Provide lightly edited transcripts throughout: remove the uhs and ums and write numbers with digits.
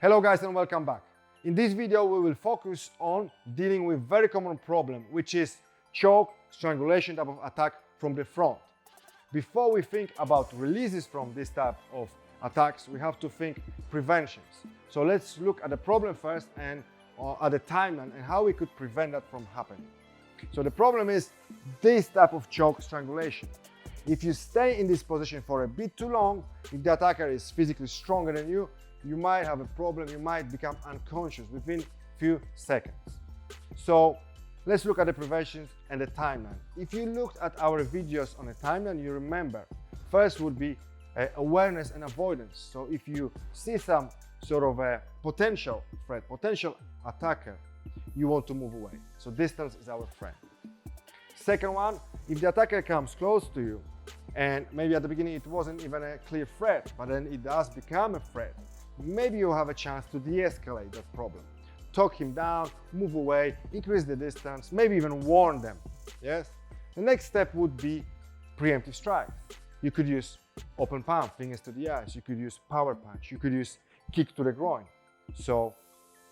Hello guys and welcome back. In this video we will focus on dealing with very common problem, which is choke, strangulation type of attack from the front. Before we think about releases from this type of attacks, we have to think preventions. So let's look at the problem first and at the timeline and how we could prevent that from happening. So the problem is this type of choke strangulation. If you stay in this position for a bit too long, if the attacker is physically stronger than you, you might have a problem, you might become unconscious within few seconds. So let's look at the preventions and the timeline. If you looked at our videos on the timeline, you remember, first would be awareness and avoidance. So if you see some sort of a potential threat, potential attacker, you want to move away. So distance is our friend. Second one, if the attacker comes close to you, and maybe at the beginning it wasn't even a clear threat, but then it does become a threat, maybe you have a chance to de-escalate that problem. Talk him down, move away, increase the distance, maybe even warn them. Yes? The next step would be preemptive strikes. You could use open palm, fingers to the eyes. You could use power punch. You could use kick to the groin. So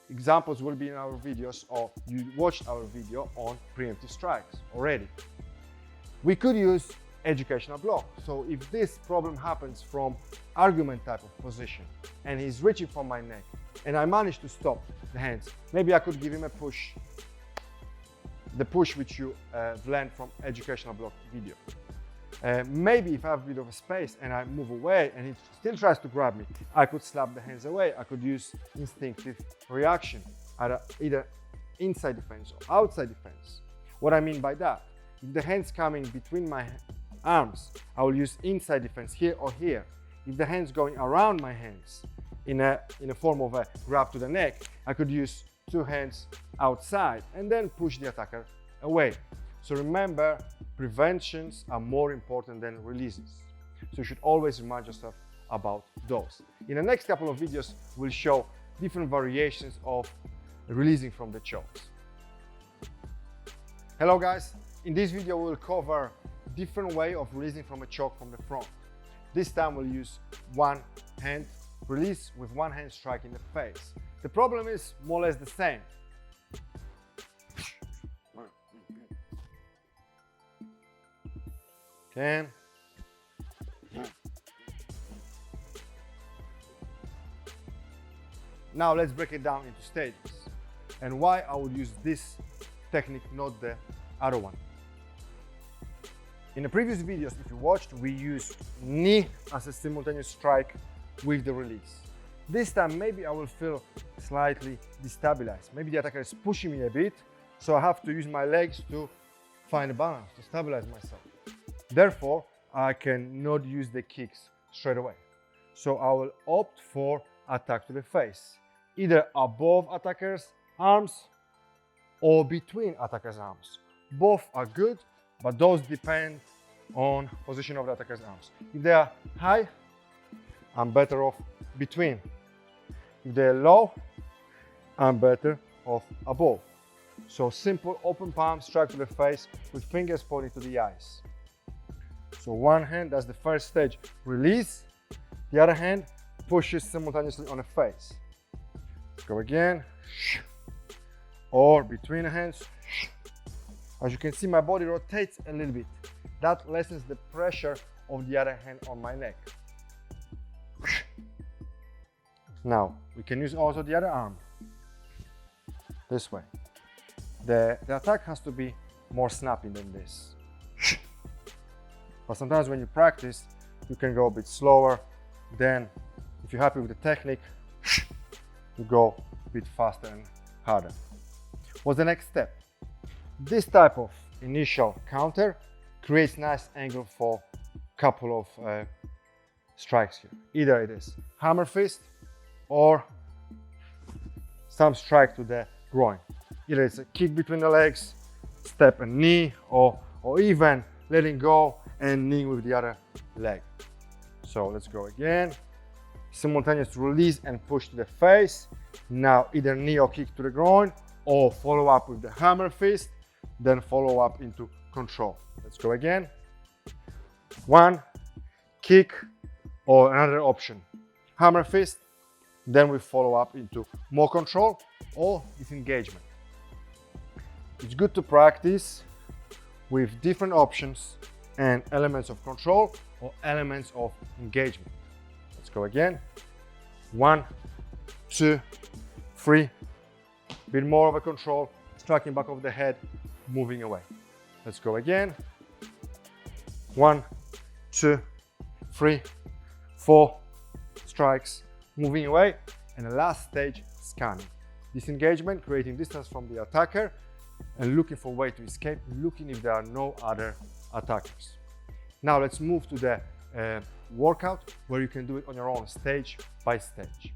examples will be in our videos, or you watched our video on preemptive strikes already. We could use educational block. So if this problem happens from argument type of position and he's reaching for my neck and I manage to stop the hands, maybe I could give him a push, the push which you learned from educational block video. Maybe if I have a bit of a space and I move away and he still tries to grab me, I could slap the hands away. I could use instinctive reaction, either inside defense or outside defense. What I mean by that, if the hands coming between my arms, I will use inside defense here or here. If the hands going around my hands in a form of a grab to the neck, I could use two hands outside and then push the attacker away. So remember, preventions are more important than releases. So you should always remind yourself about those. In the next couple of videos, we'll show different variations of releasing from the chokes. Hello guys, in this video we'll cover different way of releasing from a choke from the front. This time we'll use one hand release with one hand strike in the face. The problem is more or less the same. Ten. Now let's break it down into stages and why I would use this technique, not the other one. In the previous videos, if you watched, we used knee as a simultaneous strike with the release. This time, maybe I will feel slightly destabilized. Maybe the attacker is pushing me a bit, so I have to use my legs to find a balance, to stabilize myself. Therefore, I cannot use the kicks straight away. So I will opt for attack to the face, either above attacker's arms or between attacker's arms. Both are good, but those depend on position of the attacker's arms. If they are high, I'm better off between. If they're low, I'm better off above. So simple open palm strike to the face with fingers pointing to the eyes. So one hand, that's the first stage, release. The other hand pushes simultaneously on the face. Let's go again. Or between the hands. As you can see, my body rotates a little bit. That lessens the pressure of the other hand on my neck. Now, we can use also the other arm. This way. The attack has to be more snappy than this. But sometimes when you practice, you can go a bit slower. Then, if you're happy with the technique, you go a bit faster and harder. What's the next step? This type of initial counter creates nice angle for a couple of strikes here. Either it is hammer fist or some strike to the groin. Either it's a kick between the legs, step and knee, or even letting go and knee with the other leg. So let's go again. Simultaneous release and push to the face. Now either knee or kick to the groin, or follow up with the hammer fist, then follow up into control. Let's go again. One, kick, or another option. Hammer fist, Then we follow up into more control or disengagement. It's good to practice with different options and elements of control or elements of engagement. Let's go again. 1, 2, 3. A bit more of a control, striking back of the head, moving away. Let's go again. 1, 2, 3, 4 strikes, moving away. And the last stage, scanning. Disengagement, creating distance from the attacker and looking for a way to escape, looking if there are no other attackers. Now let's move to the workout where you can do it on your own, stage by stage.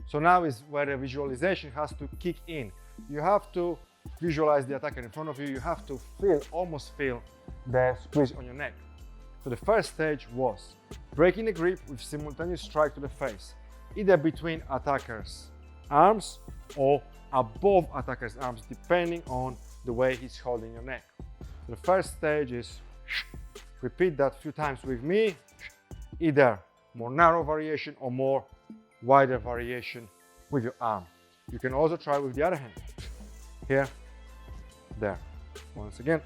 So now is where the visualization has to kick in. You have to visualize the attacker in front of you. You have to feel, almost feel the squeeze on your neck. So the first stage was breaking the grip with simultaneous strike to the face, either between attacker's arms or above attacker's arms, depending on the way he's holding your neck. The first stage is repeat that a few times with me, either more narrow variation or more wider variation with your arm. You can also try with the other hand. Here, there. Once again.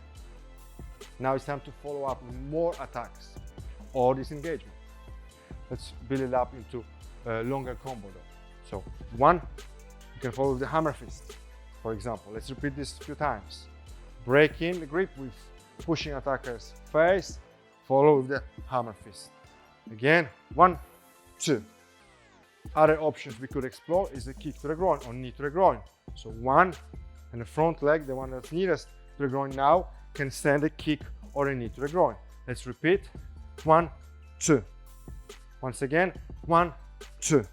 Now it's time to follow up with more attacks or disengagement. Let's build it up into a longer combo though. So 1, you can follow with the hammer fist, for example. Let's repeat this a few times. Breaking the grip with pushing attacker's face, follow with the hammer fist. Again, 1, 2. Other options we could explore is the kick to the groin or knee to the groin. So 1, and the front leg, the one that's nearest to the groin now, can send a kick or a knee to the groin. Let's repeat. 1, 2. Once again, 1, 2.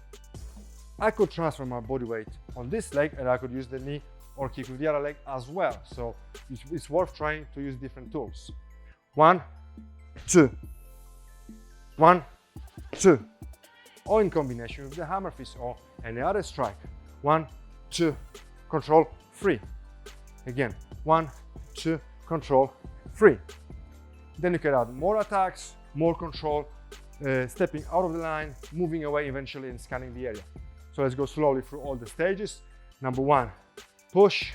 I could transfer my body weight on this leg and I could use the knee or kick with the other leg as well. So it's worth trying to use different tools. 1, 2. 1, 2. Or in combination with the hammer fist or any other strike. 1, 2, control, 3. Again, 1, 2, control, 3. Then you can add more attacks, more control, stepping out of the line, moving away eventually and scanning the area. So let's go slowly through all the stages. Number 1, push.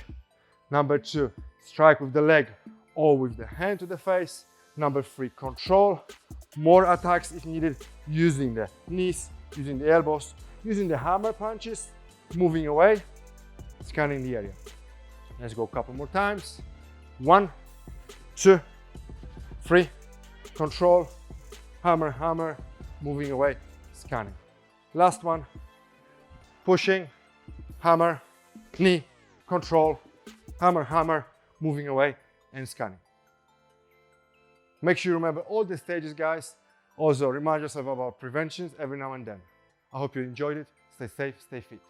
Number 2, strike with the leg or with the hand to the face. Number 3, control. More attacks if needed, using the knees, using the elbows, using the hammer punches, moving away, scanning the area. Let's go a couple more times. 1, 2, 3, control, hammer, hammer, moving away, scanning. Last one, pushing, hammer, knee, control, hammer, hammer, moving away and scanning. Make sure you remember all the stages, guys. Also, remind yourself about preventions every now and then. I hope you enjoyed it. Stay safe, stay fit.